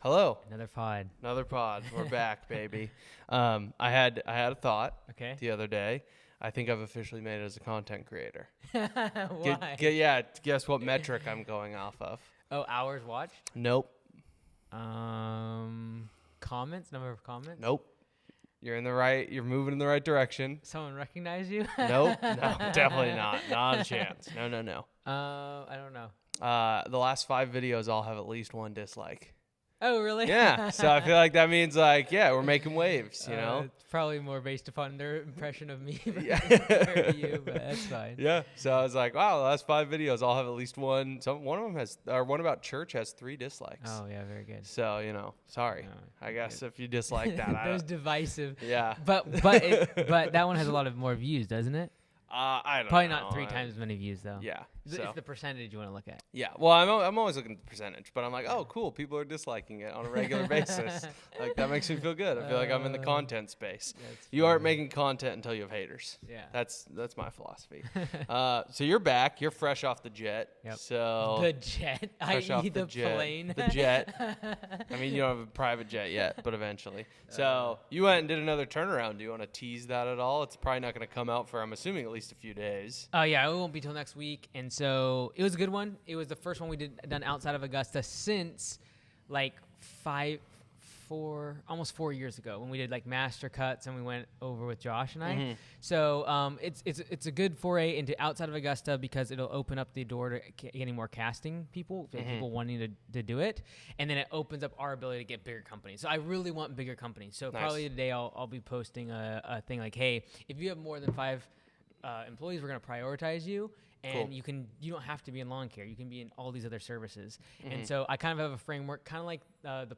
Hello. Another pod. Another pod. We're back, baby. I had a thought Okay. the other day. I think I've officially made it as a content creator. Why? Guess what metric I'm going off of? Oh, hours watched? Nope. Comments? Number of comments? Nope. You're moving in the right direction. Someone recognize you? Nope. No, definitely not. Not a chance. No. I don't know. The last 5 videos all have at least 1 dislike. Oh, really? Yeah. So I feel like that means we're making waves, you know? It's probably more based upon their impression of me than Yeah. you, but that's fine. Yeah. So I was like, wow, the last 5 videos all have at least one. One of them has, or one about church has 3 dislikes. Oh, yeah, very good. So, sorry. No, I guess if you dislike that, Those divisive. yeah. But that one has a lot of more views, doesn't it? I don't Probably know. not 3 times as many views, though. Yeah. It's So. the percentage you want to look at. Yeah. Well, I'm always looking at the percentage, but I'm like, oh, cool. People are disliking it on a regular basis. Like, that makes me feel good. I feel like I'm in the content space. You aren't making content until you have haters. Yeah. That's my philosophy. So you're back. You're fresh off the jet. Yep. So The jet, fresh off i.e. the jet. plane. The jet. I mean, you don't have a private jet yet, but eventually. So you went and did another turnaround. Do you want to tease that at all? It's probably not going to come out for, I'm assuming, at least a few days. Oh yeah, it won't be till next week, and so it was a good one. It was the first one we done outside of Augusta since like almost 4 years ago when we did like master cuts and we went over with Josh and I. Mm-hmm. So it's a good foray into outside of Augusta because it'll open up the door to getting more casting people, people wanting to do it, and then it opens up our ability to get bigger companies. So I really want bigger companies. So probably today I'll be posting a thing like, hey, if you have more than 5 employees, we're going to prioritize you, and Cool. you don't have to be in lawn care. You can be in all these other services. And so I kind of have a framework, kind of like the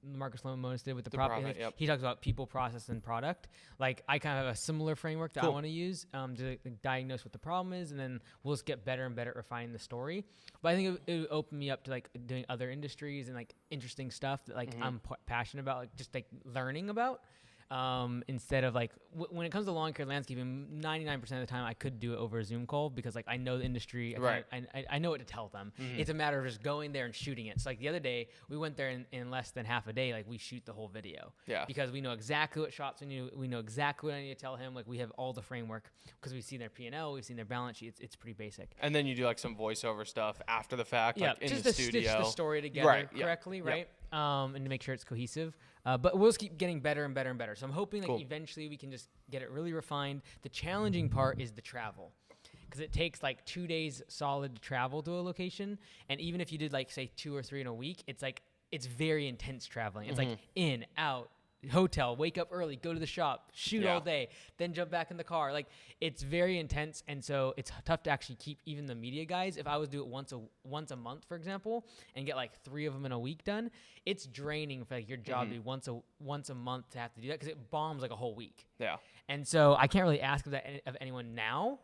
Marcus Lemonis did with the profit. Yep. He talks about people, process, and product. Like I kind of have a similar framework that I want to use to diagnose what the problem is, and then we'll just get better and better at refining the story. But I think it would open me up to like doing other industries and like interesting stuff that like I'm passionate about, like just like learning about. Instead of like when it comes to lawn care landscaping, 99% of the time I could do it over a Zoom call because like I know the industry, I know what to tell them. It's a matter of just going there and shooting it. So like the other day we went there in less than half a day, like we shoot the whole video. Yeah. Because we know exactly what shots we know exactly what I need to tell him. Like we have all the framework because we've seen their P&L, we've seen their balance sheet. It's pretty basic. And then you do like some voiceover stuff after the fact, like in just the to studio. stitch the story together correctly, right? And to make sure it's cohesive. But we'll just keep getting better and better and better. So I'm hoping like eventually we can just get it really refined. The challenging part is the travel, because it takes like 2 days solid to travel to a location. And even if you did like say 2 or 3 in a week, it's like it's very intense traveling. It's like in, out, hotel, wake up early, go to the shop, shoot all day, then jump back in the car. Like it's very intense, and so it's tough to actually keep even the media guys. If I was to do it once a month, for example, and get like 3 of them in a week done, it's draining for like your job to be once a month to have to do that because it bombs like a whole week. Yeah. And so I can't really ask of anyone now.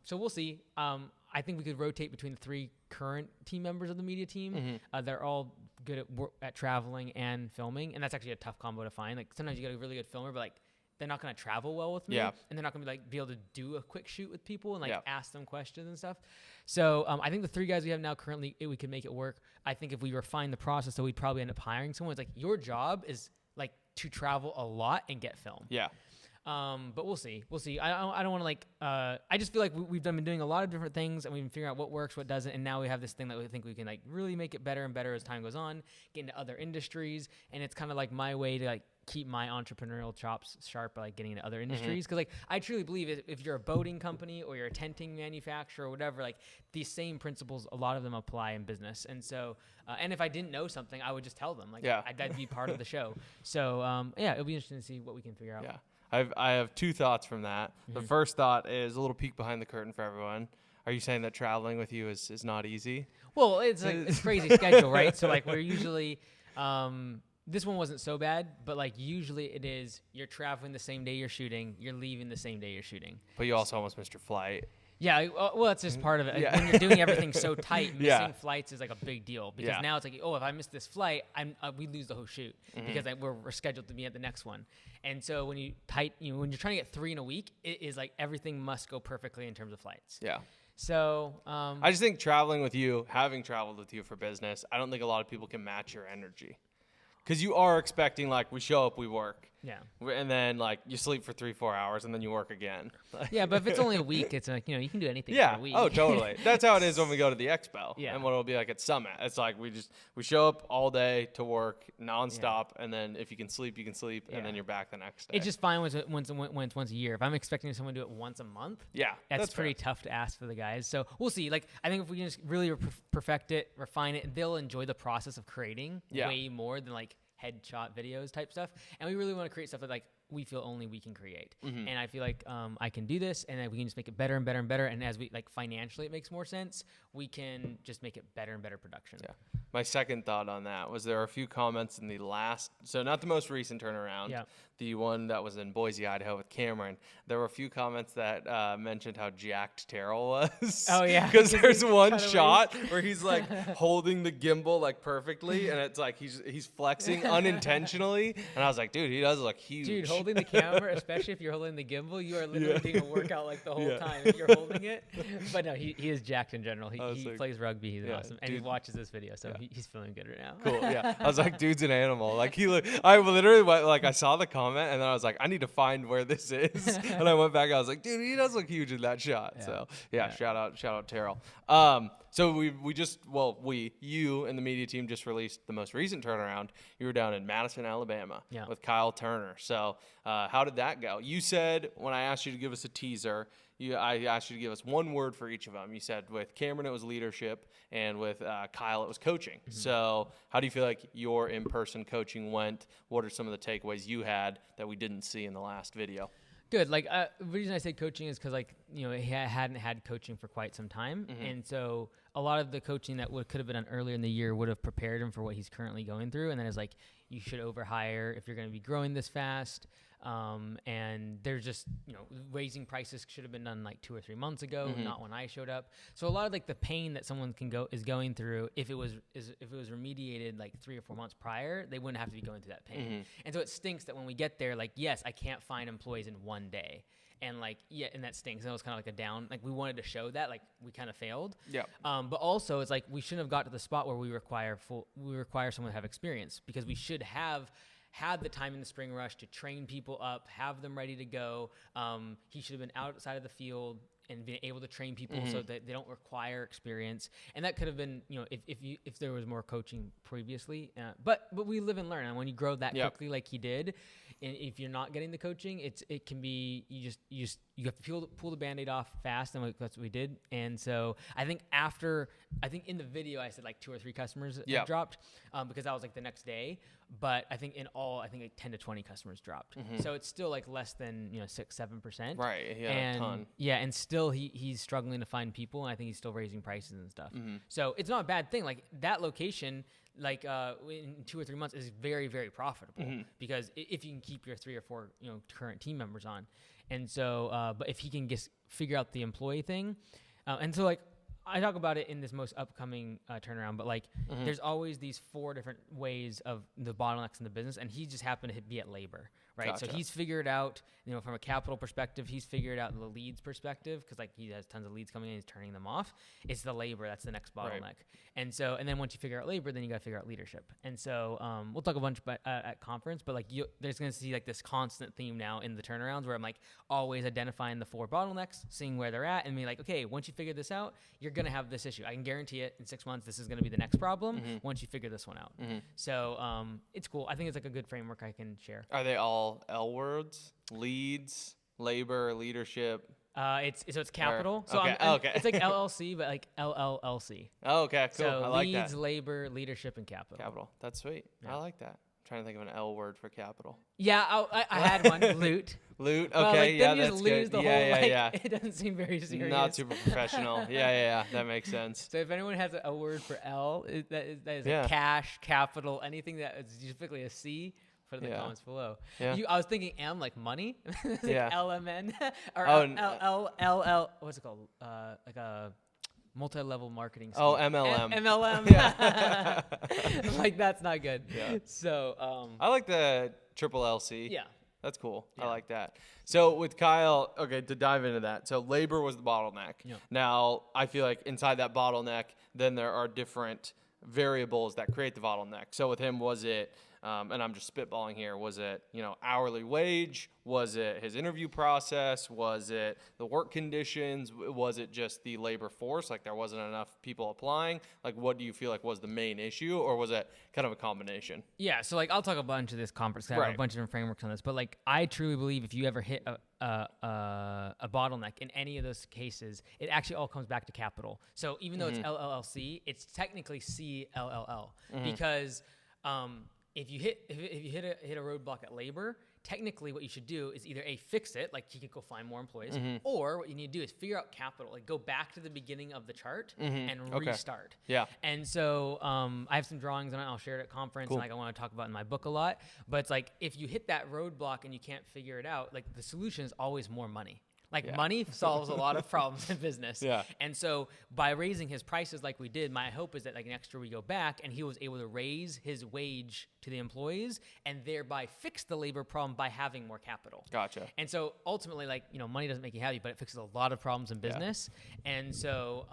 So we'll see. I think we could rotate between the 3 current team members of the media team. They're all good at traveling and filming, and that's actually a tough combo to find. Like sometimes you get a really good filmer, but like they're not going to travel well with me, and they're not going to be able to do a quick shoot with people and like ask them questions and stuff. So I think the 3 guys we have now currently, we can make it work. I think if we refine the process, so we'd probably end up hiring someone. It's like your job is like to travel a lot and get film. Yeah. But we'll see. I don't want to like. I just feel like we've been doing a lot of different things, and we've been figuring out what works, what doesn't, and now we have this thing that we think we can like really make it better and better as time goes on, get into other industries, and it's kind of like my way to like keep my entrepreneurial chops sharp by like getting into other industries. Because like I truly believe if you're a boating company or you're a tenting manufacturer or whatever, like these same principles, a lot of them apply in business. And so, and if I didn't know something, I would just tell them. Like that'd be part of the show. So it'll be interesting to see what we can figure out. Yeah. I have 2 thoughts from that. The first thought is a little peek behind the curtain for everyone. Are you saying that traveling with you is not easy? Well, it's like it's crazy schedule, right? So like we're usually this one wasn't so bad, but like usually it is you're traveling the same day you're shooting, you're leaving the same day you're shooting. But you also almost missed your flight. Yeah, well, that's just part of it. Yeah. When you're doing everything so tight, missing flights is like a big deal because now it's like, if I miss this flight, we lose the whole shoot because we're scheduled to be at the next one. And so when when you're trying to get 3 in a week, it is like everything must go perfectly in terms of flights. Yeah. So I just think traveling with you, having traveled with you for business, I don't think a lot of people can match your energy. Because you are expecting, like, we show up, we work. Yeah. And then, like, you sleep for 3-4 hours, and then you work again. Yeah, but if it's only a week, it's like, you can do anything for a week. Oh, totally. That's how it is when we go to the expo. Yeah. And what it'll be like at Summit. It's like we show up all day to work nonstop, and then if you can sleep, and then you're back the next day. It's just fine when it's once a year. If I'm expecting someone to do it once a month, that's pretty tough to ask for the guys. So we'll see. Like, I think if we can just really perfect it, refine it, they'll enjoy the process of creating way more than, like, headshot videos type stuff. And we really want to create stuff that, like, we feel only we can create. And I feel like I can do this, and then we can just make it better and better and better. And as we, like, financially it makes more sense, we can just make it better and better production. Yeah. My second thought on that was there are a few comments in the last, so not the most recent turnaround, the one that was in Boise, Idaho with Cameron. There were a few comments that mentioned how jacked Terrell was. Oh, yeah. Because there's one shot where he's, like, holding the gimbal, like, perfectly, and it's like he's flexing unintentionally. And I was like, dude, he does look huge. Dude, holding the camera, especially if you're holding the gimbal, you are literally doing a workout, like, the whole time if you're holding it. But no, he is jacked in general. He plays rugby. He's awesome. And he watches this video, so he's feeling good right now. Cool, yeah. I was like, dude's an animal. Like, I literally went, like, I saw the comment, and then I was like, I need to find where this is. And I went back, I was like, dude, he does look huge in that shot. So, shout out Terrell. So you and the media team just released the most recent turnaround. You were down in Madison, Alabama with Kyle Turner. So how did that go? You said, when I asked you to give us a teaser, I asked you to give us one word for each of them. You said with Cameron it was leadership, and with Kyle it was coaching. So how do you feel like your in-person coaching went? What are some of the takeaways you had that we didn't see in the last video? Good. Like, the reason I say coaching is because, like, he hadn't had coaching for quite some time. And so a lot of the coaching that could have been done earlier in the year would have prepared him for what he's currently going through. And then it's like, you should overhire if you're going to be growing this fast. And there's just, raising prices should have been done like 2 or 3 months ago, not when I showed up. So a lot of, like, the pain that someone is going through, if it was remediated like 3 or 4 months prior, they wouldn't have to be going through that pain. And so it stinks that when we get there, like, yes, I can't find employees in one day. And, like, and that stinks. And it was kind of like a down, like, we wanted to show that, like, we kind of failed. Yeah. But also it's like, we shouldn't have got to the spot where we require someone to have experience, because we should have had the time in the spring rush to train people up, have them ready to go. He should have been outside of the field and been able to train people so that they don't require experience. And that could have bbeen, if there was more coaching previously. But we live and learn. And when you grow that quickly, like he did, and if you're not getting the coaching, it can be, you have to pull the Band-Aid off fast, and that's what we did. And so I think in the video I said like 2 or 3 customers had dropped, because that was like the next day. But I think in all, like 10 to 20 customers dropped. So it's still like less than 6-7%. Right. Yeah. And a ton. Yeah, and still he's struggling to find people, and I think he's still raising prices and stuff. So it's not a bad thing. Like, that location, like, in 2 or 3 months is very, very profitable, because if you can keep your 3 or 4 current team members on. And so but if he can just figure out the employee thing, and so, like, I talk about it in this most upcoming turnaround, but, like, there's always these 4 different ways of the bottlenecks in the business, and he just happened to be at labor, right? Gotcha. So he's figured out, from a capital perspective, he's figured out the leads perspective, because, like, he has tons of leads coming in, he's turning them off. It's the labor that's the next bottleneck. Right. And then once you figure out labor, then you got to figure out leadership. And so we'll talk a bunch about at conference, but, like, there's going to see, like, this constant theme now in the turnarounds where I'm, like, always identifying the 4 bottlenecks, seeing where they're at, and being like, okay, once you figure this out, you're going to have this issue. I can guarantee it in 6 months, this is going to be the next problem once you figure this one out. So it's cool. I think it's like a good framework I can share. Are they all L words? Leads, labor, leadership? It's capital. So okay. It's like LLC, but like LLLC. Oh, okay, cool. So I like leads, that. labor, leadership, and capital. Capital. That's sweet. Yeah. I like that. I'm trying to think of an L word for capital. Yeah, I had one. Loot. Loot. Okay, well, like, yeah, then you that's just lose good. the whole, like, it doesn't seem very serious. Not super professional. Yeah. That makes sense. So if anyone has a word for L, that is like cash, capital, anything that is typically a C. Put in the comments below. Yeah. I was thinking M, like money. Like LMN or LL. What's it called? Like a multi-level marketing scheme. Oh, MLM. MLM. Yeah. Like, that's not good. Yeah. So I like the triple LC. Yeah. That's cool. I like that. So with Kyle, okay, to dive into that. So labor was the bottleneck. Yeah. Now, I feel like inside that bottleneck, then there are different variables that create the bottleneck. So with him, was it, and I'm just spitballing here, was it, hourly wage? Was it his interview process? Was it the work conditions? Was it just the labor force? Like there wasn't enough people applying? Like what do you feel like was the main issue, or was it kind of a combination? Yeah, so like I'll talk a bunch of this conference. I have a bunch of different frameworks on this, but like I truly believe if you ever hit a bottleneck in any of those cases, it actually all comes back to capital. So even though it's LLC, it's technically CLLL because if you hit a roadblock at labor, technically what you should do is either fix it, like you could go find more employees, or what you need to do is figure out capital, like go back to the beginning of the chart and restart. Yeah. And so I have some drawings on it. I'll share it at conference, and like I want to talk about in my book a lot. But it's like if you hit that roadblock and you can't figure it out, like the solution is always more money. Like money solves a lot of problems in business. Yeah. And so by raising his prices like we did, my hope is that like next year we go back and he was able to raise his wage to the employees and thereby fix the labor problem by having more capital. Gotcha. And so ultimately, like, money doesn't make you happy, but it fixes a lot of problems in business. Yeah. And so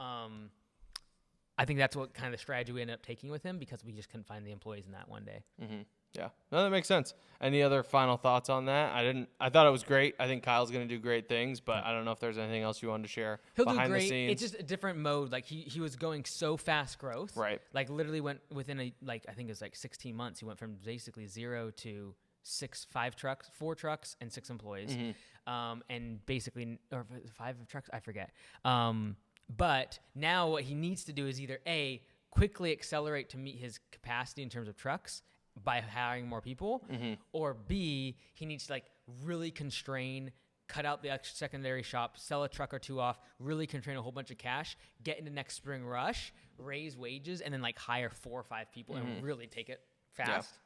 I think that's what kind of the strategy we ended up taking with him because we just couldn't find the employees in that one day. Mm-hmm. Yeah. No, that makes sense. Any other final thoughts on that? I thought it was great. I think Kyle's going to do great things, but I don't know if there's anything else you wanted to share. He'll behind do great. The scenes. It's just a different mode. Like he was going so fast growth. Right. Like literally went within I think it was like 16 months. He went from basically 0 to 4 trucks and 6 employees. And basically, or 5 trucks, I forget. But now what he needs to do is either quickly accelerate to meet his capacity in terms of trucks by hiring more people, or B, he needs to like really constrain, cut out the extra secondary shop, sell a truck or 2 off, really constrain a whole bunch of cash, get into next spring rush, raise wages, and then like hire 4 or 5 people and really take it fast. Yeah.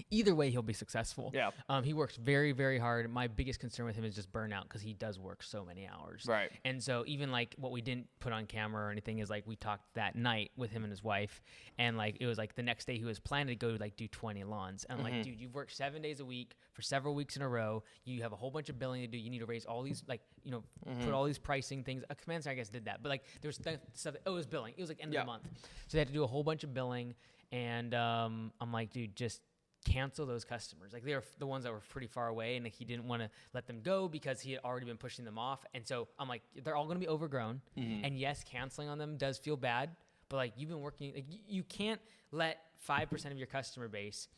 Either way, he'll be successful. Yeah. He works very, very hard. My biggest concern with him is just burnout because he does work so many hours. Right. And so even like what we didn't put on camera or anything is like we talked that night with him and his wife, and like it was like the next day he was planning to go like do 20 lawns. And I'm like, dude, you've worked 7 days a week for several weeks in a row. You have a whole bunch of billing to do. You need to raise all these put all these pricing things. A command center I guess did that, but like there was stuff. It was billing. It was like end of the month, so they had to do a whole bunch of billing. And I'm like, dude, just cancel those customers. Like they were the ones that were pretty far away, and like, he didn't want to let them go because he had already been pushing them off. And so I'm like, they're all going to be overgrown. And yes, canceling on them does feel bad, but like you've been working, like you can't let 5% of your customer base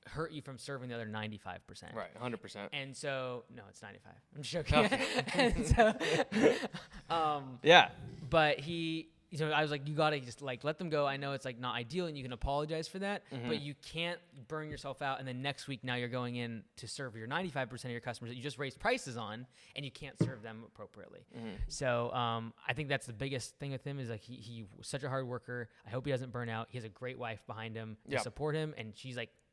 hurt you from serving the other 95%. Right, 100%. And so, no, it's 95. I'm joking. And so, yeah. But I was like, you gotta just like let them go. I know it's like not ideal, and you can apologize for that, but you can't burn yourself out. And then next week, now you're going in to serve your 95% of your customers that you just raised prices on, and you can't serve them appropriately. So I think that's the biggest thing with him is like he was such a hard worker. I hope he doesn't burn out. He has a great wife behind him to support him, and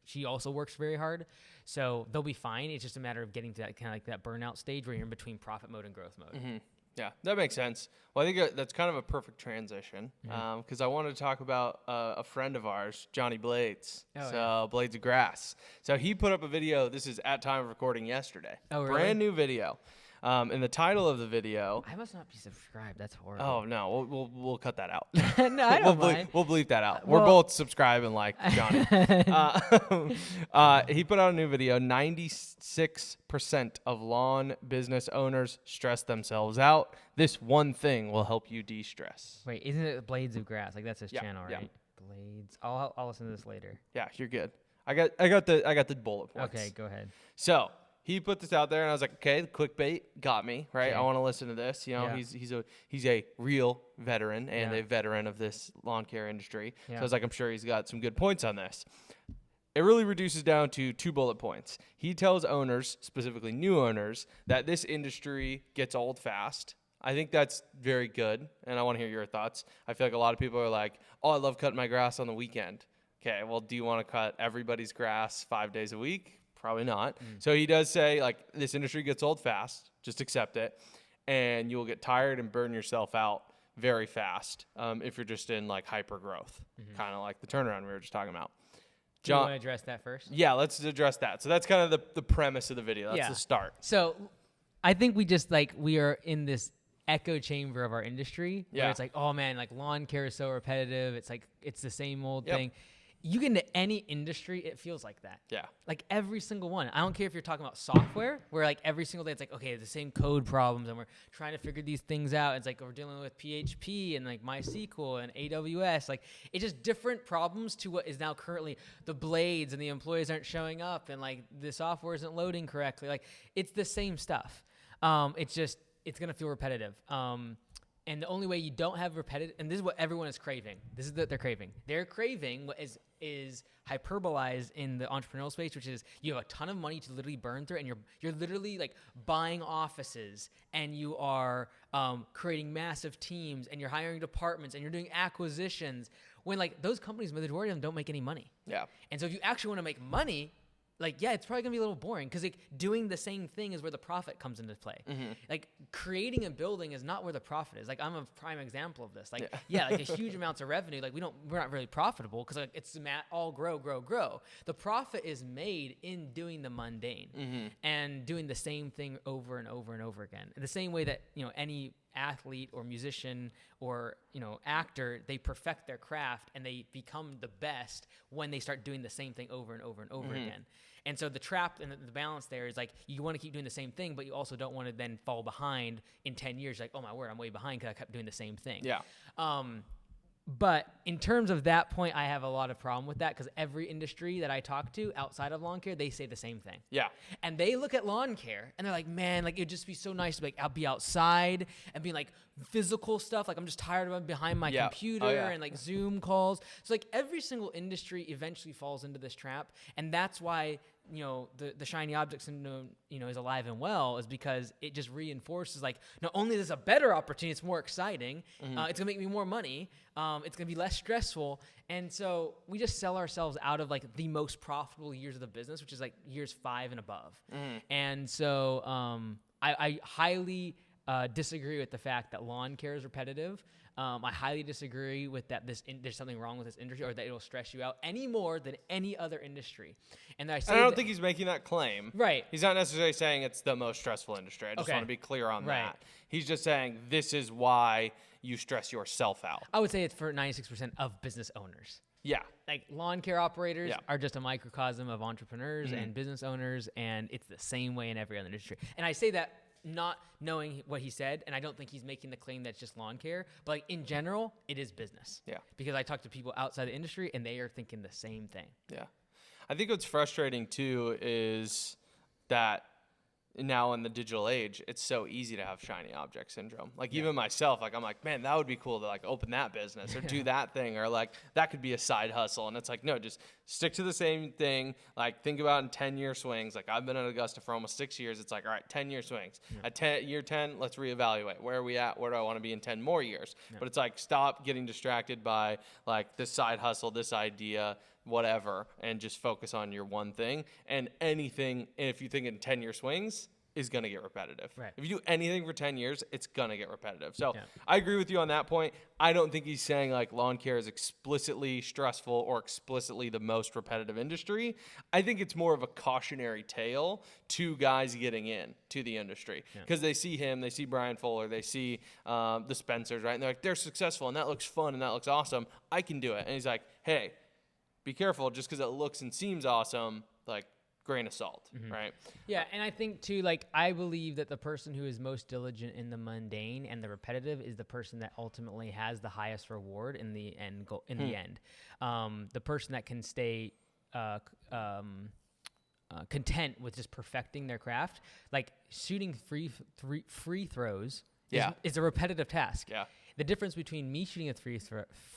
she also works very hard, so they'll be fine. It's just a matter of getting to that kind of like that burnout stage where you're in between profit mode and growth mode. Yeah, that makes sense. Well, I think that's kind of a perfect transition because I wanted to talk about a friend of ours, Johnny Blades. Blades of Grass. So he put up a video. This is at time of recording yesterday. Oh, really? Brand new video. And the title of the video. I must not be subscribed. That's horrible. Oh no, we'll cut that out. No, I don't mind. We'll bleep that out. We're both subscribe and like Johnny. He put out a new video. 96% of lawn business owners stress themselves out. This one thing will help you de-stress. Wait, isn't it Blades of Grass? Like that's his channel, right? Yeah. Blades. I'll listen to this later. Yeah, you're good. I got the bullet points. Okay, go ahead. So he put this out there, and I was like, okay, the clickbait got me, right? I want to listen to this. He's a real veteran and a veteran of this lawn care industry. So I was like, I'm sure he's got some good points on this. It really reduces down to 2 bullet points. He tells owners, specifically new owners, that this industry gets old fast. I think that's very good, and I want to hear your thoughts. I feel like a lot of people are like, oh, I love cutting my grass on the weekend. Okay, well, do you want to cut everybody's grass 5 days a week? Probably not. So he does say, like, this industry gets old fast. Just accept it. And you'll get tired and burn yourself out very fast if you're just in, like, hyper growth, kind of like the turnaround we were just talking about. Do you want to address that first? Yeah, let's address that. So that's kind of the premise of the video. That's the start. So I think we are in this echo chamber of our industry where it's like, oh man, like lawn care is so repetitive. It's like, it's the same old thing. You get into any industry, it feels like that. Yeah. Like every single one. I don't care if you're talking about software, where like every single day it's like, okay, the same code problems and we're trying to figure these things out. It's like we're dealing with PHP and like MySQL and AWS. Like it's just different problems to what is now currently the blades and the employees aren't showing up and like the software isn't loading correctly. Like it's the same stuff. It's going to feel repetitive. And the only way you don't have repetitive, and this is what everyone is craving. This is what they're craving. They're craving what is hyperbolized in the entrepreneurial space, which is you have a ton of money to literally burn through, and you're literally like buying offices, and you are creating massive teams, and you're hiring departments, and you're doing acquisitions. When like those companies, the majority of them don't make any money. Yeah. And so if you actually want to make money, like, yeah, it's probably going to be a little boring because like doing the same thing is where the profit comes into play. Mm-hmm. Like creating a building is not where the profit is. Like I'm a prime example of this. Like, like a huge amounts of revenue. Like we're not really profitable because like it's all grow. The profit is made in doing the mundane and doing the same thing over and over and over again. In the same way that, you know, any athlete or musician or, you know, actor, they perfect their craft and they become the best when they start doing the same thing over and over and over again. And so the trap and the balance there is like you want to keep doing the same thing, but you also don't want to then fall behind in 10 years. Like, oh my word, I'm way behind because I kept doing the same thing. Yeah. But in terms of that point, I have a lot of problem with that because every industry that I talk to outside of lawn care, they say the same thing. Yeah. And they look at lawn care and they're like, man, like it'd just be so nice to like I'll be outside and be like physical stuff. Like I'm just tired of being behind my computer and like Zoom calls. So like every single industry eventually falls into this trap. And that's why, you know, the shiny object syndrome, you know, is alive and well, is because it just reinforces like not only is this a better opportunity, it's more exciting, it's gonna make me more money, it's gonna be less stressful, and so we just sell ourselves out of like the most profitable years of the business, which is like years 5 and above, and so I highly disagree with the fact that lawn care is repetitive. I highly disagree with that. There's something wrong with this industry, or that it'll stress you out any more than any other industry. And I don't think he's making that claim. Right. He's not necessarily saying it's the most stressful industry. I just want to be clear on that. He's just saying this is why you stress yourself out. I would say it's for 96% of business owners. Yeah. Like lawn care operators are just a microcosm of entrepreneurs and business owners, and it's the same way in every other industry. And I say that not knowing what he said, and I don't think he's making the claim that's just lawn care, but like in general, it is business. Yeah. Because I talk to people outside the industry, and they are thinking the same thing. Yeah. I think what's frustrating too is that now in the digital age, it's so easy to have shiny object syndrome. Like even myself, like I'm like, man, that would be cool to like open that business or do that thing, or like that could be a side hustle. And it's like, no, just stick to the same thing. Like think about in 10-year swings. Like I've been at Augusta for almost 6 years. It's like, all right, 10-year swings. At year 10, let's reevaluate. Where are we at? Where do I want to be in 10 more years? But it's like, stop getting distracted by like this side hustle, this idea, whatever, and just focus on your one thing. And anything, if you think in 10-year swings, is going to get repetitive. Right. If you do anything for 10 years, it's going to get repetitive. So I agree with you on that point. I don't think he's saying like lawn care is explicitly stressful or explicitly the most repetitive industry. I think it's more of a cautionary tale to guys getting in to the industry because they see him, they see Brian Fuller, they see the Spencers, right? And they're like, they're successful and that looks fun and that looks awesome. I can do it. And he's like, hey, be careful, just because it looks and seems awesome, like grain of salt, right? Yeah, and I think too, like I believe that the person who is most diligent in the mundane and the repetitive is the person that ultimately has the highest reward in the end goal. In the end, the person that can stay content with just perfecting their craft, like shooting free throws, is a repetitive task. Yeah. The difference between me shooting a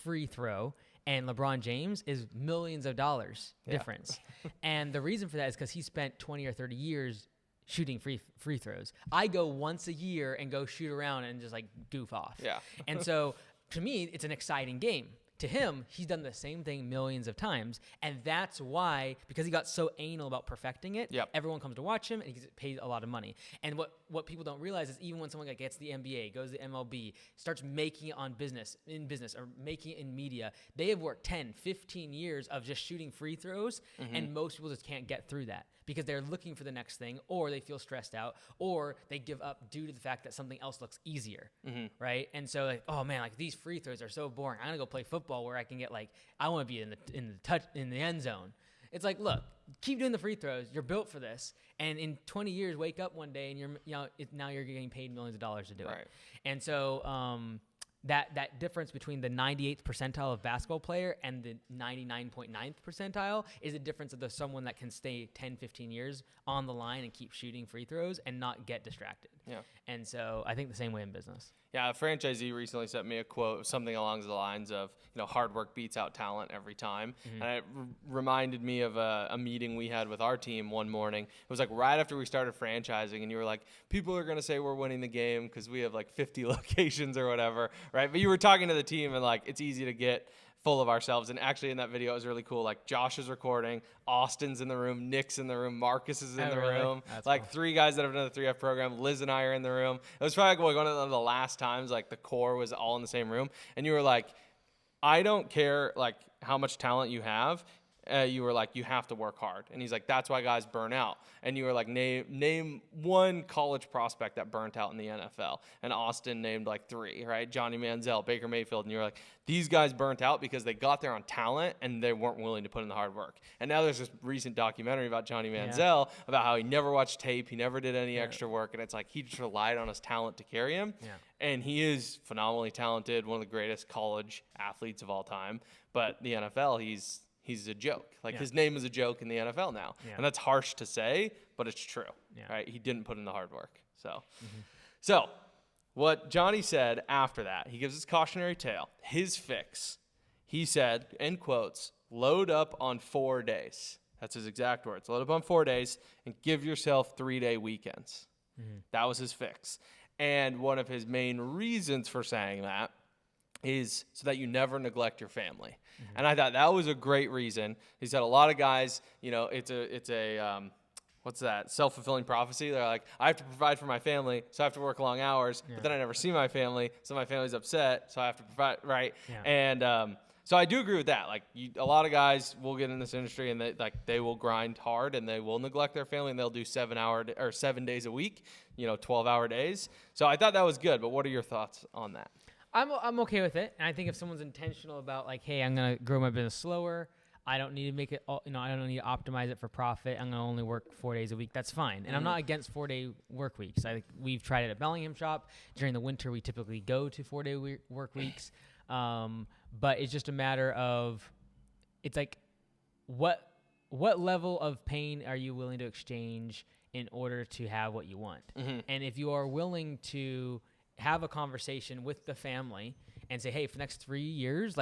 free throw and LeBron James is millions of dollars difference. And the reason for that is because he spent 20 or 30 years shooting free throws. I go once a year and go shoot around and just like goof off. Yeah. And so to me, it's an exciting game to him, he's done the same thing millions of times. And that's why, because he got so anal about perfecting it, everyone comes to watch him and he gets paid a lot of money. And what people don't realize is even when someone gets the NBA, goes to the MLB, starts making it in business or making it in media, they have worked 10, 15 years of just shooting free throws. And most people just can't get through that because they're looking for the next thing, or they feel stressed out, or they give up due to the fact that something else looks easier, right? And so like, oh man, like these free throws are so boring. I'm gonna go play football where I can get I want to be in the end zone. It's like, look, keep doing the free throws. You're built for this. And in 20 years, wake up one day and now you're getting paid millions of dollars to do it. And so that difference between the 98th percentile of basketball player and the 99.9th percentile is a difference of someone that can stay 10, 15 years on the line and keep shooting free throws and not get distracted. Yeah. And so I think the same way in business. Yeah, a franchisee recently sent me a quote, something along the lines of, hard work beats out talent every time. And it reminded me of a meeting we had with our team one morning. It was like right after we started franchising, and you were like, people are going to say we're winning the game because we have 50 locations or whatever, right? But you were talking to the team and it's easy to get full of ourselves. And actually in that video, it was really cool. Josh is recording, Austin's in the room, Nick's in the room, Marcus is in the room. That's cool. 3 guys that have done the 3F program. Liz and I are in the room. It was probably one of the last times the core was all in the same room. And you were like, I don't care how much talent you have. You were like, you have to work hard. And he's like, that's why guys burn out. And you were like, name one college prospect that burnt out in the NFL. And Austin named 3, right? Johnny Manziel, Baker Mayfield. And you were like, these guys burnt out because they got there on talent and they weren't willing to put in the hard work. And now there's this recent documentary about Johnny Manziel about how he never watched tape. He never did any extra work. And it's he just relied on his talent to carry him. Yeah. And he is phenomenally talented, one of the greatest college athletes of all time. But the NFL, he's a joke. His name is a joke in the NFL now. Yeah. And that's harsh to say, but it's true. Yeah. Right? He didn't put in the hard work. So what Johnny said after that, he gives his cautionary tale. His fix, he said, in quotes, load up on 4 days. That's his exact words. Load up on 4 days and give yourself 3-day weekends. That was his fix. And one of his main reasons for saying that is so that you never neglect your family. And I thought that was a great reason. He said a lot of guys, it's a what's that? Self-fulfilling prophecy. They're like, I have to provide for my family, so I have to work long hours, but then I never see my family, so my family's upset, so I have to provide, right? Yeah. And so I do agree with that. A lot of guys will get in this industry and they will grind hard and they will neglect their family and they'll do 7 days a week, 12-hour days. So I thought that was good, but what are your thoughts on that? I'm okay with it, and I think if someone's intentional about hey, I'm gonna grow my business slower, I don't need to make it, I don't need to optimize it for profit. I'm gonna only work 4 days a week. That's fine, and I'm not against 4-day work weeks. We've tried it at Bellingham Shop. During the winter, we typically go to 4-day work weeks, but it's just a matter of, it's what level of pain are you willing to exchange in order to have what you want? And if you are willing to have a conversation with the family and say, hey, for the next 3 years,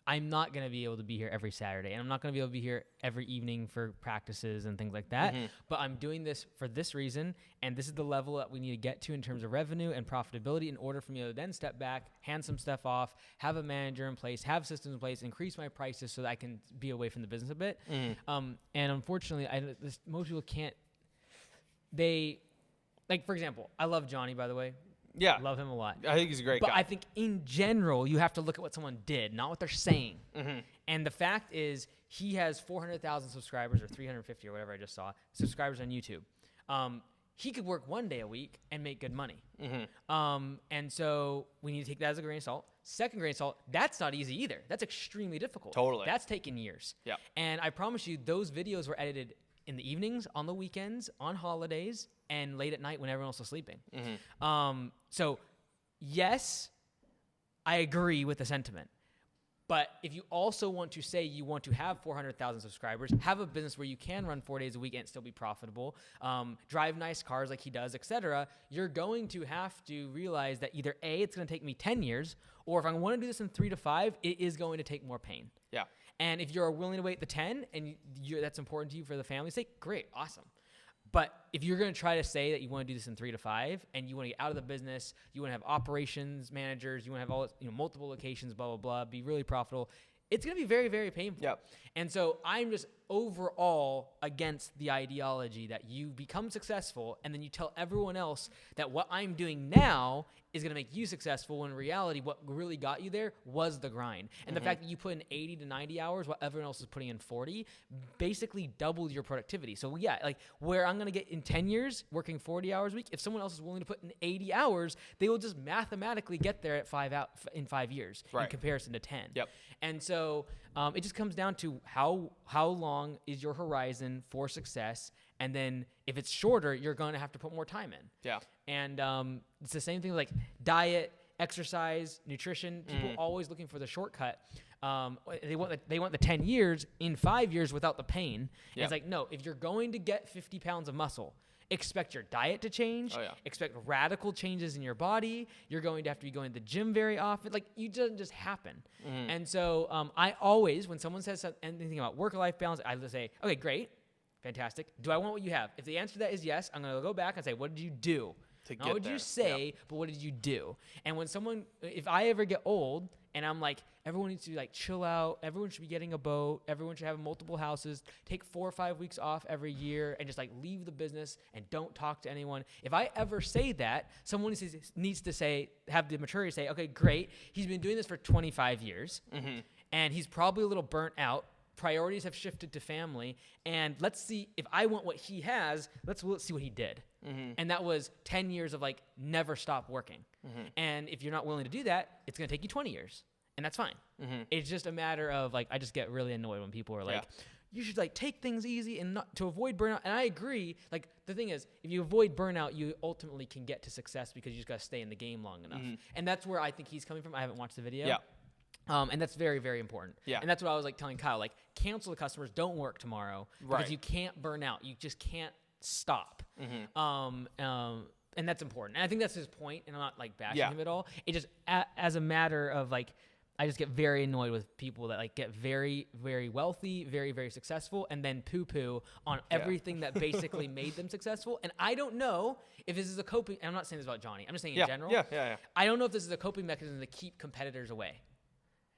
I'm not going to be able to be here every Saturday, and I'm not going to be able to be here every evening for practices and things like that. But I'm doing this for this reason, and this is the level that we need to get to in terms of revenue and profitability in order for me to then step back, hand some stuff off, have a manager in place, have systems in place, increase my prices so that I can be away from the business a bit. And unfortunately, most people can't. For example, I love Johnny, by the way. Yeah. Love him a lot. I think he's a great guy. But I think in general, you have to look at what someone did, not what they're saying. And the fact is, he has 400,000 subscribers or 350 or whatever I just saw, subscribers on YouTube. He could work 1 day a week and make good money. And so we need to take that as a grain of salt. Second grain of salt, that's not easy either. That's extremely difficult. Totally. That's taken years. Yeah. And I promise you, those videos were edited in the evenings, on the weekends, on holidays, and late at night when everyone else was sleeping. So, yes, I agree with the sentiment. But if you also want to say you want to have 400,000 subscribers, have a business where you can run 4 days a week and still be profitable, drive nice cars like he does, etc., you're going to have to realize that either A, it's going to take me 10 years, or if I want to do this in 3 to 5, it is going to take more pain. Yeah. And if you're willing to wait the 10 and that's important to you for the family's sake, great, awesome. But if you're going to try to say that you want to do this in 3 to 5 and you want to get out of the business, you want to have operations managers, you want to have all multiple locations, blah, blah, blah, be really profitable, it's going to be very, very painful. Yep. And so I'm just overall against the ideology that you become successful and then you tell everyone else that what I'm doing now is going to make you successful, when in reality what really got you there was the grind. And the fact that you put in 80 to 90 hours while everyone else is putting in 40 basically doubled your productivity. So yeah, like where I'm going to get in 10 years working 40 hours a week, if someone else is willing to put in 80 hours, they will just mathematically get there at in 5 years in comparison to 10. Yep. And so it just comes down to how long is your horizon for success, and then if it's shorter, you're going to have to put more time in. Yeah. And it's the same thing like diet, exercise, nutrition. People always looking for the shortcut. They want the 10 years in 5 years without the pain. Yep. It's like, no, if you're going to get 50 pounds of muscle, expect your diet to change. Expect radical changes in your body. You're going to have to be going to the gym very often. Like, it doesn't just happen. And so I always, when someone says anything about work-life balance, I just say, okay, great, fantastic. Do I want what you have? If the answer to that is yes, I'm going to go back and say, what did you do? Not what did you say, but what did you do? And when if I ever get old and I'm like, everyone needs to like chill out, everyone should be getting a boat, everyone should have multiple houses, take 4 or 5 weeks off every year and just like leave the business and don't talk to anyone. If I ever say that, someone needs to have the maturity to say, okay, great. He's been doing this for 25 years and he's probably a little burnt out. Priorities have shifted to family, and let's see if I want what he has. Let's see what he did, and that was 10 years of like never stop working. And if you're not willing to do that, it's gonna take you 20 years, and that's fine. It's just a matter of like I just get really annoyed when people are like, you should like take things easy and not to avoid burnout. And I agree. Like the thing is, if you avoid burnout, you ultimately can get to success because you just gotta stay in the game long enough. And that's where I think he's coming from. I haven't watched the video. Yeah. And that's very, very important. Yeah. And that's what I was like telling Kyle, like cancel the customers, don't work tomorrow because you can't burn out. You just can't stop. And that's important. And I think that's his point, and I'm not like bashing him at all. It just as a matter of like, I just get very annoyed with people that like get very, very wealthy, very, very successful, and then poo-poo on everything that basically made them successful. And I don't know if this is a coping, and I'm not saying this about Johnny, I'm just saying in general. Yeah. I don't know if this is a coping mechanism to keep competitors away.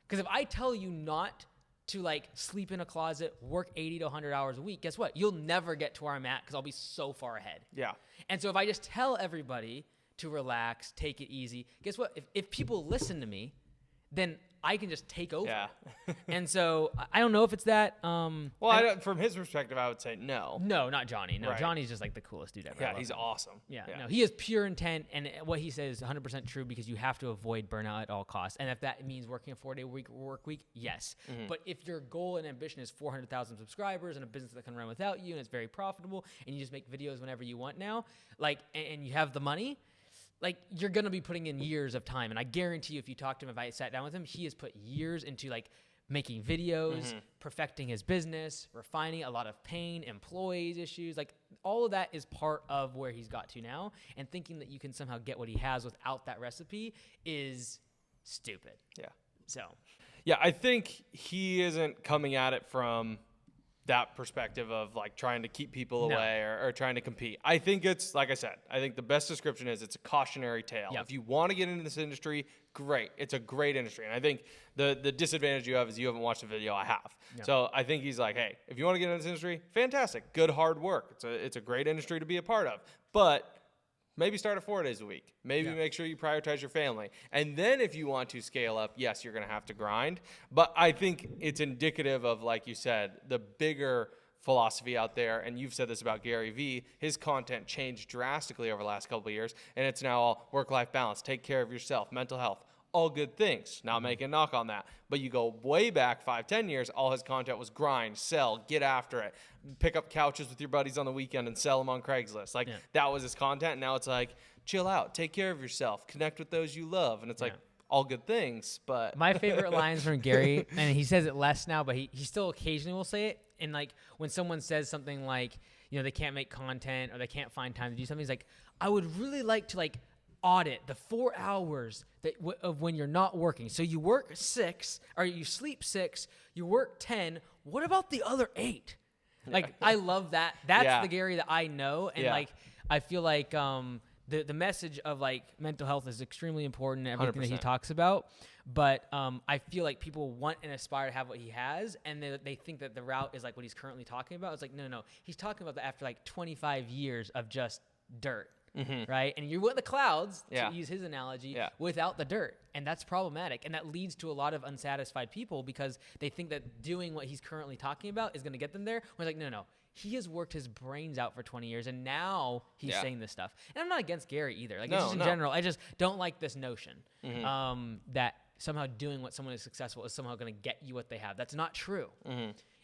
Because if I tell you not to like sleep in a closet, work 80 to 100 hours a week, guess what? You'll never get to where I'm at because I'll be so far ahead. Yeah. And so if I just tell everybody to relax, take it easy, guess what? If people listen to me, then I can just take over. Yeah. And so I don't know if it's that. From his perspective, I would say no. No, not Johnny. No, Johnny's just like the coolest dude ever. Yeah, he's awesome. Yeah, no, he has pure intent, and what he says is 100% true because you have to avoid burnout at all costs. And if that means working a 4-day work week, yes. But if your goal and ambition is 400,000 subscribers and a business that can run without you and it's very profitable and you just make videos whenever you want now, like, and you have the money, like you're going to be putting in years of time. And I guarantee you, if you talk to him, if I sat down with him, he has put years into like making videos, perfecting his business, refining a lot of pain, employees issues, like all of that is part of where he's got to now. And thinking that you can somehow get what he has without that recipe is stupid. Yeah. So. Yeah, I think he isn't coming at it from that perspective of like trying to keep people away or trying to compete. I think it's, like I said, I think the best description is it's a cautionary tale. If you want to get into this industry, great. It's a great industry. And I think the disadvantage you have is you haven't watched the video. I have. So I think he's like, hey, if you want to get into this industry, fantastic. Good hard work. It's a great industry to be a part of. But maybe start at 4 days a week. Maybe make sure you prioritize your family. And then if you want to scale up, yes, you're going to have to grind. But I think it's indicative of, like you said, the bigger philosophy out there. And you've said this about Gary Vee. His content changed drastically over the last couple of years. And it's now all work-life balance, take care of yourself, mental health. All good things. Not making a knock on that. But you go way back 5-10 years, all his content was grind, sell, get after it, pick up couches with your buddies on the weekend and sell them on Craigslist. Like that was his content. Now it's like, chill out, take care of yourself, connect with those you love. And it's like all good things. But my favorite lines from Gary, and he says it less now, but he still occasionally will say it. And like when someone says something like, you know, they can't make content or they can't find time to do something, he's like, I would really like to like audit the 4 hours that of when you're not working. So you work 6 or you sleep 6, you work 10. What about the other 8? Like I love that. That's the Gary that I know, and like I feel like the message of like mental health is extremely important in everything 100%. That he talks about. But I feel like people want and aspire to have what he has, and they think that the route is like what he's currently talking about. It's like, no. He's talking about that after like 25 years of just dirt, right? And you're with the clouds, to use his analogy, without the dirt. And that's problematic. And that leads to a lot of unsatisfied people because they think that doing what he's currently talking about is going to get them there. We're like, no. He has worked his brains out for 20 years, and now he's saying this stuff. And I'm not against Gary either. Like, just in general, I just don't like this notion that somehow doing what someone is successful is somehow going to get you what they have. That's not true.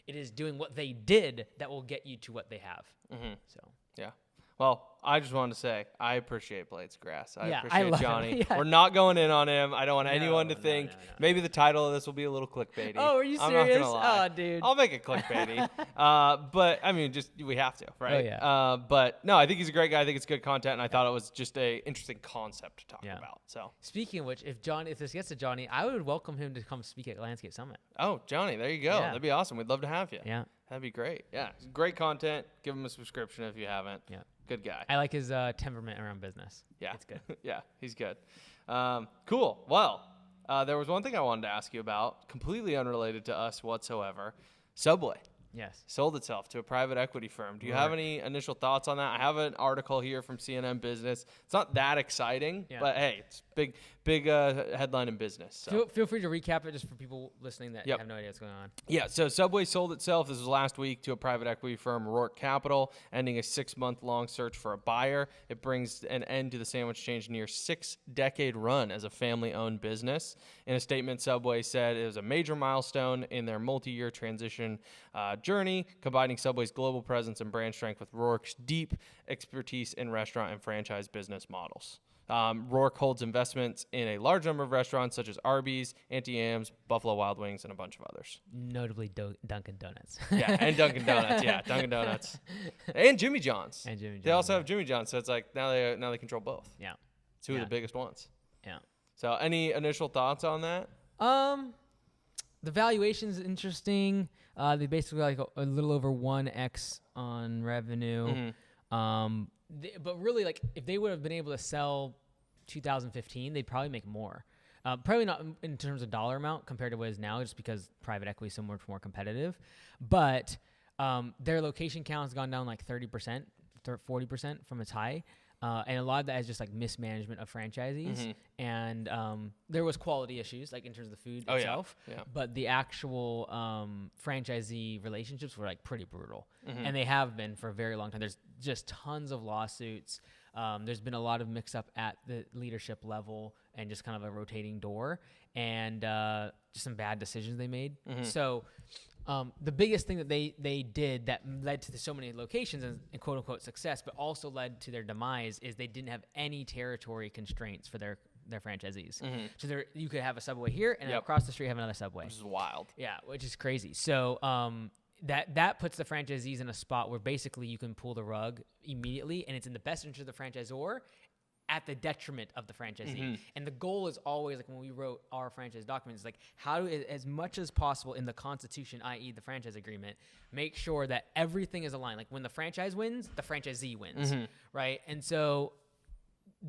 It is doing what they did that will get you to what they have. So yeah. Well, I just wanted to say I appreciate Blades of Grass. I I appreciate love Johnny. him. We're not going in on him. I don't want anyone to think maybe the title of this will be a little clickbaity. Oh, are you serious? I'm not gonna lie. Oh, dude. I'll make it clickbaity. But I mean, just we have to, right? Oh, yeah. But no, I think he's a great guy. I think it's good content, and I thought it was just a interesting concept to talk about. So speaking of which, if this gets to Johnny, I would welcome him to come speak at Landscape Summit. Oh, Johnny, there you go. That'd be awesome. We'd love to have you. Yeah. That'd be great. Yeah, great content. Give him a subscription if you haven't. Yeah. Good guy. I like his temperament around business. Yeah. It's good. Yeah, he's good. Cool. Well, there was one thing I wanted to ask you about, completely unrelated to us whatsoever. Subway. Yes. Sold itself to a private equity firm. Do you have any initial thoughts on that? I have an article here from CNN Business. It's not that exciting, but hey, it's big headline in business. So. Feel free to recap it just for people listening that have no idea what's going on. Yeah, so Subway sold itself, this was last week, to a private equity firm, Rourke Capital, ending a 6-month-long search for a buyer. It brings an end to the sandwich chain's near 6-decade run as a family-owned business. In a statement, Subway said it was a major milestone in their multi-year transition journey, combining Subway's global presence and brand strength with Rourke's deep expertise in restaurant and franchise business models. Rourke holds investments in a large number of restaurants such as Arby's, Auntie Anne's, Buffalo Wild Wings, and a bunch of others. Notably Dunkin' Donuts. And Dunkin' Donuts. Yeah, Dunkin' Donuts. And Jimmy John's. They also have Jimmy John's, so it's like now they control both. Yeah. Two of the biggest ones. Yeah. So any initial thoughts on that? The valuation is interesting. They basically like a little over 1x on revenue. But really, like, if they would have been able to sell 2015, they'd probably make more. Probably not in terms of dollar amount compared to what it is now, just because private equity is so much more competitive. But their location count has gone down like 30%, 40% from its high. And a lot of that is just like mismanagement of franchisees. And there was quality issues, like in terms of the food itself. Yeah. But the actual franchisee relationships were like pretty brutal. And they have been for a very long time. There's just tons of lawsuits. There's been a lot of mix up at the leadership level and just kind of a rotating door and just some bad decisions they made. So the biggest thing that they did that led to so many locations and quote unquote success, but also led to their demise, is they didn't have any territory constraints for their franchisees. So you could have a Subway here and across the street have another Subway. Which is wild. Yeah, which is crazy. So that puts the franchisees in a spot where basically you can pull the rug immediately, and it's in the best interest of the franchisor at the detriment of the franchisee. And the goal is always, like when we wrote our franchise documents, like how to, as much as possible in the Constitution, i.e. the franchise agreement, make sure that everything is aligned. Like when the franchise wins, the franchisee wins, right? And so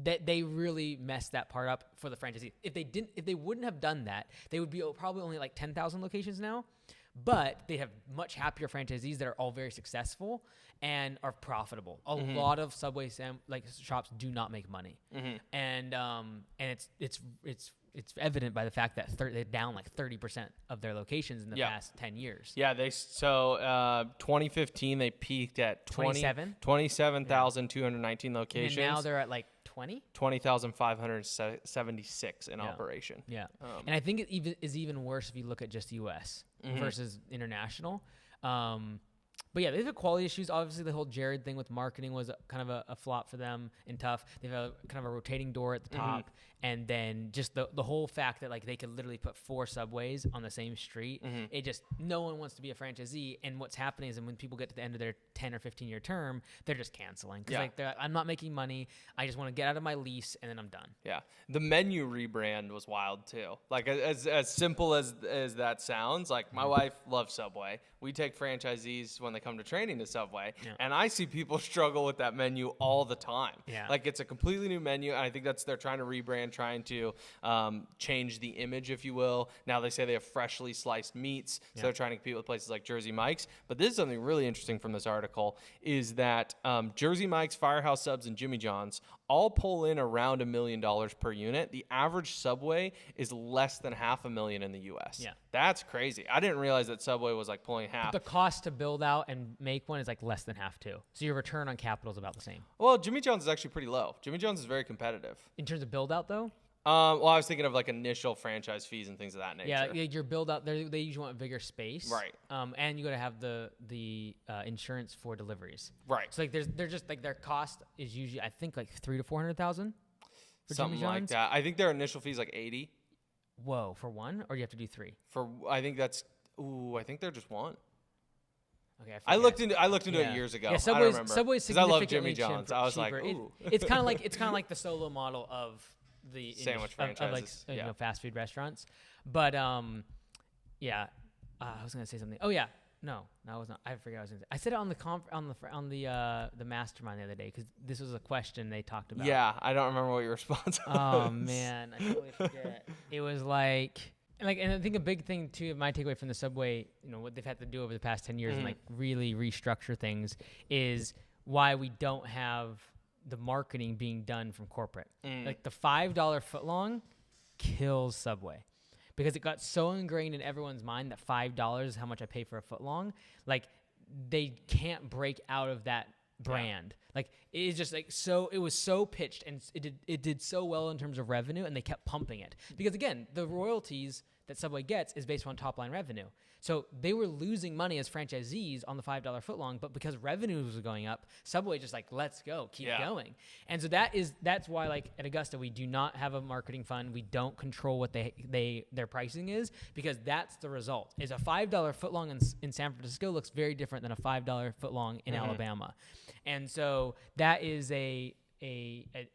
that they really messed that part up for the franchisee. If they wouldn't have done that, they would be probably only like 10,000 locations now. But they have much happier franchisees that are all very successful and are profitable. A lot of Subway shops do not make money, and it's evident by the fact that they're down like 30% of their locations in the past 10 years. Yeah, 2015 they peaked at 27,219 locations. And now they're at like 20,576 in operation. Yeah, and I think it is even worse if you look at just U.S. versus international. But yeah, they've had quality issues. Obviously, the whole Jared thing with marketing was kind of a flop for them and tough. They've had kind of a rotating door at the top. And then just the whole fact that like they could literally put 4 Subways on the same street. It just, no one wants to be a franchisee. And what's happening is when people get to the end of their 10 or 15 year term, they're just canceling. Because I'm not making money. I just want to get out of my lease and then I'm done. Yeah. The menu rebrand was wild too. Like as simple as that sounds, like my wife loves Subway. We take franchisees when they come to training to Subway. And I see people struggle with that menu all the time. Like it's a completely new menu. And I think they're trying to rebrand, trying to change the image, if you will. Now they say they have freshly sliced meats. So they're trying to compete with places like Jersey Mike's. But this is something really interesting from this article is that Jersey Mike's, Firehouse Subs, and Jimmy John's all pull in around $1 million per unit. The average Subway is less than $500,000 in the U.S. That's crazy. I didn't realize that Subway was like pulling half. But the cost to build out and make one is like less than half too. So your return on capital is about the same. Well, Jimmy John's is actually pretty low. Jimmy John's is very competitive. In terms of build out though? Well, I was thinking of like initial franchise fees and things of that nature. Yeah, your build out, they usually want bigger space. Right. And you got to have the insurance for deliveries. Right. So like they're just like their cost is usually I think like $300,000 to $400,000 for something Jimmy John's. Like that. I think their initial fee is like $80,000. Whoa, for one, or do you have to do three? I think they're just one. Okay, I looked into it years ago. Yeah, Subway's significantly I love Jimmy John's. I was cheaper. like, ooh. It's kind of like the solo model of the sandwich franchises, of, like fast food restaurants. But I was gonna say something. Oh yeah, no, I was not. I forget what I was gonna say. I said it on the mastermind the other day because this was a question they talked about. Yeah, I don't remember what your response was. Oh man, I totally forget. It was like. And I think a big thing too, my takeaway from the Subway, what they've had to do over the past 10 years and like really restructure things is why we don't have the marketing being done from corporate. Like the $5 footlong kills Subway because it got so ingrained in everyone's mind that $5 is how much I pay for a footlong. Like they can't break out of that brand. Like it is just like so it was so pitched and it did so well in terms of revenue and they kept pumping it because again the royalties that Subway gets is based on top line revenue. So they were losing money as franchisees on the $5 footlong, but because revenues was going up, Subway just like, let's go, keep going. And so that's why like at Augusta, we do not have a marketing fund. We don't control what their pricing is because that's the result. Is a $5 footlong in San Francisco looks very different than a $5 footlong in Alabama. And so that is a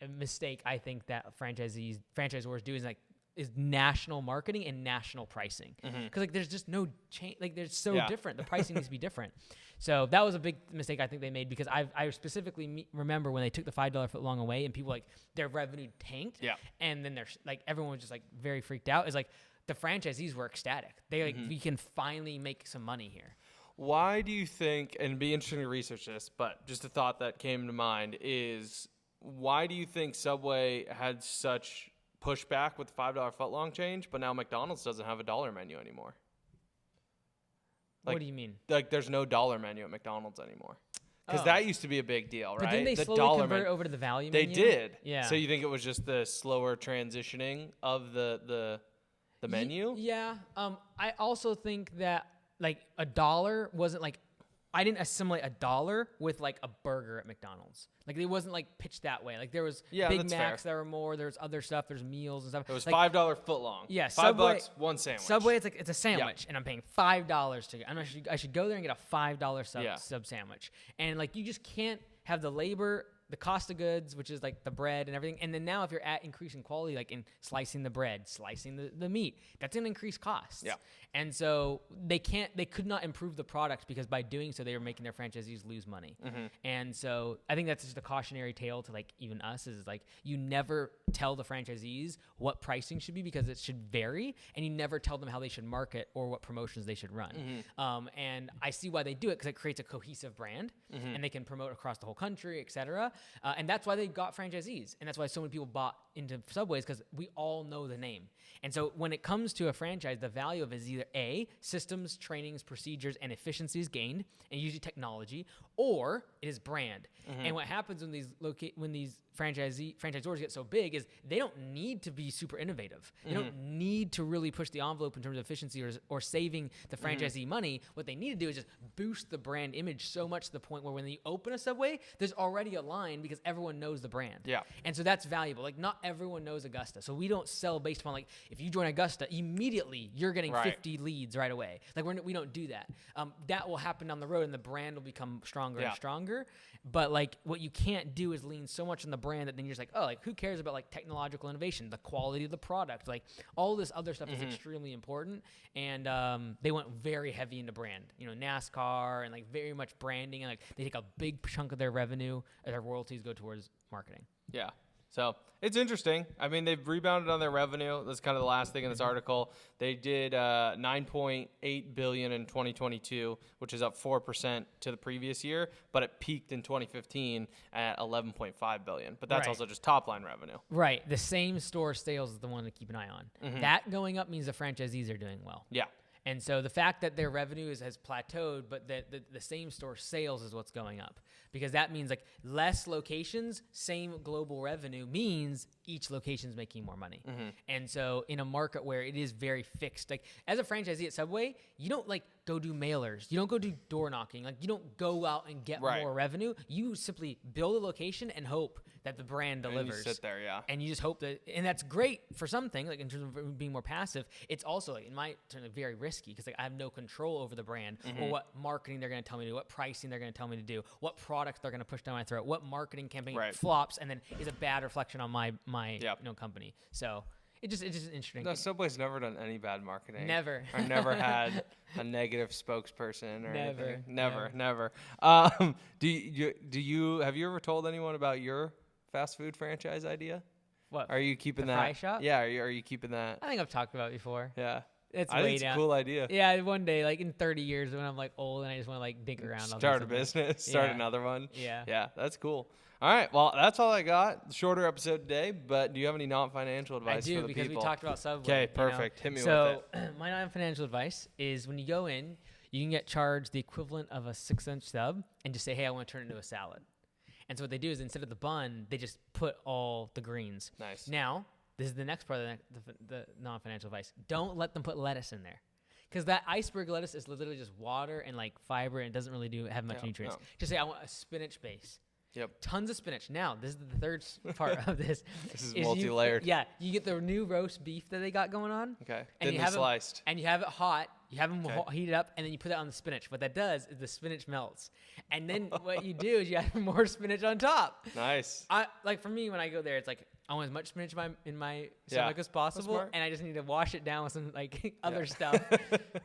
mistake I think that franchisors do is national marketing and national pricing. Because like there's just no change. Like they're so different. The pricing needs to be different. So that was a big mistake I think they made because I specifically remember when they took the $5 footlong away and people like their revenue tanked. Yeah. And then everyone was just like very freaked out. It's like the franchisees were ecstatic. They like we can finally make some money here. Why do you think, and it'd be interesting to research this, but just a thought that came to mind is why do you think Subway had such pushback with the $5 footlong change, but now McDonald's doesn't have a dollar menu anymore? Like, what do you mean? Like there's no dollar menu at McDonald's anymore. Because that used to be a big deal, right? But didn't they slowly convert over to the value menu? They did. Yeah. So you think it was just the slower transitioning of the menu? Yeah. I also think that like a dollar wasn't like I didn't assimilate a dollar with like a burger at McDonald's. Like it wasn't like pitched that way. Like there was Big Macs, there were more. There's other stuff. There's meals and stuff. It was like, $5 footlong. Yeah, $5, one sandwich. Subway, it's a sandwich, and I'm paying $5 to get. I should go there and get a $5 sub sandwich. And like you just can't have the labor, the cost of goods, which is like the bread and everything. And then now if you're at increasing quality, like in slicing the bread, slicing the meat, that's going to increase costs. Yeah. And so they could not improve the product because by doing so, they were making their franchisees lose money. And so I think that's just a cautionary tale to like even us is like, you never tell the franchisees what pricing should be because it should vary. And you never tell them how they should market or what promotions they should run. And I see why they do it because it creates a cohesive brand and they can promote across the whole country, et cetera. And that's why they got franchisees. And that's why so many people bought into Subways because we all know the name. And so when it comes to a franchise, the value of it is either A, systems, trainings, procedures, and efficiencies gained, and usually technology, or it is brand. And what happens when these franchisors get so big is they don't need to be super innovative. They don't need to really push the envelope in terms of efficiency or saving the franchisee money. What they need to do is just boost the brand image so much to the point where when you open a Subway, there's already a line fine because everyone knows the brand. Yeah. And so that's valuable. Like not everyone knows Augusta. So we don't sell based upon like, if you join Augusta, immediately you're getting 50 leads right away. Like we don't do that. That will happen down the road and the brand will become stronger and stronger. But like what you can't do is lean so much on the brand that then you're just like, oh, like who cares about like technological innovation, the quality of the product, like all this other stuff is extremely important. And they went very heavy into brand, NASCAR and like very much branding, and like they take a big chunk of their revenue, their royalties go towards marketing. Yeah. So it's interesting. I mean, they've rebounded on their revenue. That's kind of the last thing in this article. They did $9.8 billion in 2022, which is up 4% to the previous year, but it peaked in 2015 at $11.5 billion. But that's also just top line revenue. Right. The same store sales is the one to keep an eye on. That going up means the franchisees are doing well. Yeah. And so the fact that their revenue has plateaued, but the same store sales is what's going up, because that means like less locations, same global revenue means each location's making more money. And so in a market where it is very fixed, like as a franchisee at Subway, you don't like go do mailers. You don't go do door knocking. Like you don't go out and get more revenue. You simply build a location and hope that the brand delivers. And you sit there, yeah. And you just hope that, and that's great for something, like in terms of being more passive. It's also, like, in my turn, very risky because like I have no control over the brand or what marketing they're going to tell me to do, what pricing they're going to tell me to do, what products they're going to push down my throat, what marketing campaign flops and then is a bad reflection on my company. So it just interesting. No, Subway's never done any bad marketing. Never. I've never had a negative spokesperson or anything. Never. Do you have you ever told anyone about your fast food franchise idea? What? Are you keeping the that? Fry shop? Yeah. Are you keeping that? I think I've talked about it before. Yeah. It's I way think down. It's a cool idea. Yeah, one day, like in 30 years, when I'm like old and I just want to like dig around. Start a business. Start another one. Yeah. Yeah, that's cool. All right, well, that's all I got. Shorter episode today, but do you have any non-financial advice for the people? I do, because we talked about Subway. Okay, perfect. Hit me with it. So my non-financial advice is when you go in, you can get charged the equivalent of a 6-inch sub and just say, hey, I want to turn it into a salad. And so what they do is instead of the bun, they just put all the greens. Nice. Now, this is the next part of the non-financial advice. Don't let them put lettuce in there. Because that iceberg lettuce is literally just water and like fiber and it doesn't really have much nutrients. Just say, I want a spinach base. Yep. Tons of spinach. Now, this is the third part of this. This is multi-layered. You get the new roast beef that they got going on. Okay. And you have sliced. And you have it hot. You have them heat it up, and then you put it on the spinach. What that does is the spinach melts. And then what you do is you add more spinach on top. Nice. Like for me, when I go there, it's like, I want as much spinach in my stomach as possible, and I just need to wash it down with some like other stuff.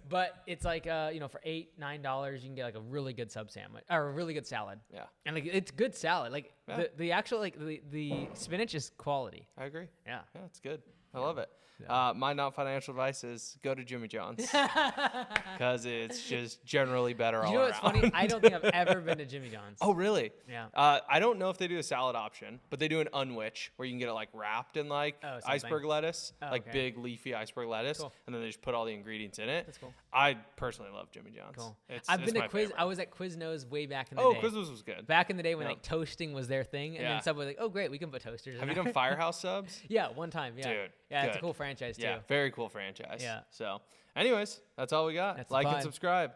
But it's like for $8, $9 you can get like a really good sub sandwich or a really good salad. Yeah, and like it's good salad. Like the actual like the spinach is quality. I agree. Yeah, it's good. I love it. My non-financial advice is go to Jimmy John's because it's just generally better all around. You know what's funny? I don't think I've ever been to Jimmy John's. Oh, really? Yeah. I don't know if they do a salad option, but they do an unwich where you can get it like wrapped in like iceberg lettuce, big leafy iceberg lettuce, and then they just put all the ingredients in it. That's cool. I personally love Jimmy John's. Cool. I've been to Quiznos. I was at Quiznos way back in the day. Oh, Quiznos was good. Back in the day when like toasting was their thing, and then Subway was like, oh great, we can put toasters. Have you done Firehouse subs? Yeah, one time. Yeah. Dude. Yeah, it's a cool franchise too. Yeah, very cool franchise. Yeah. So, anyways, that's all we got. Like and subscribe.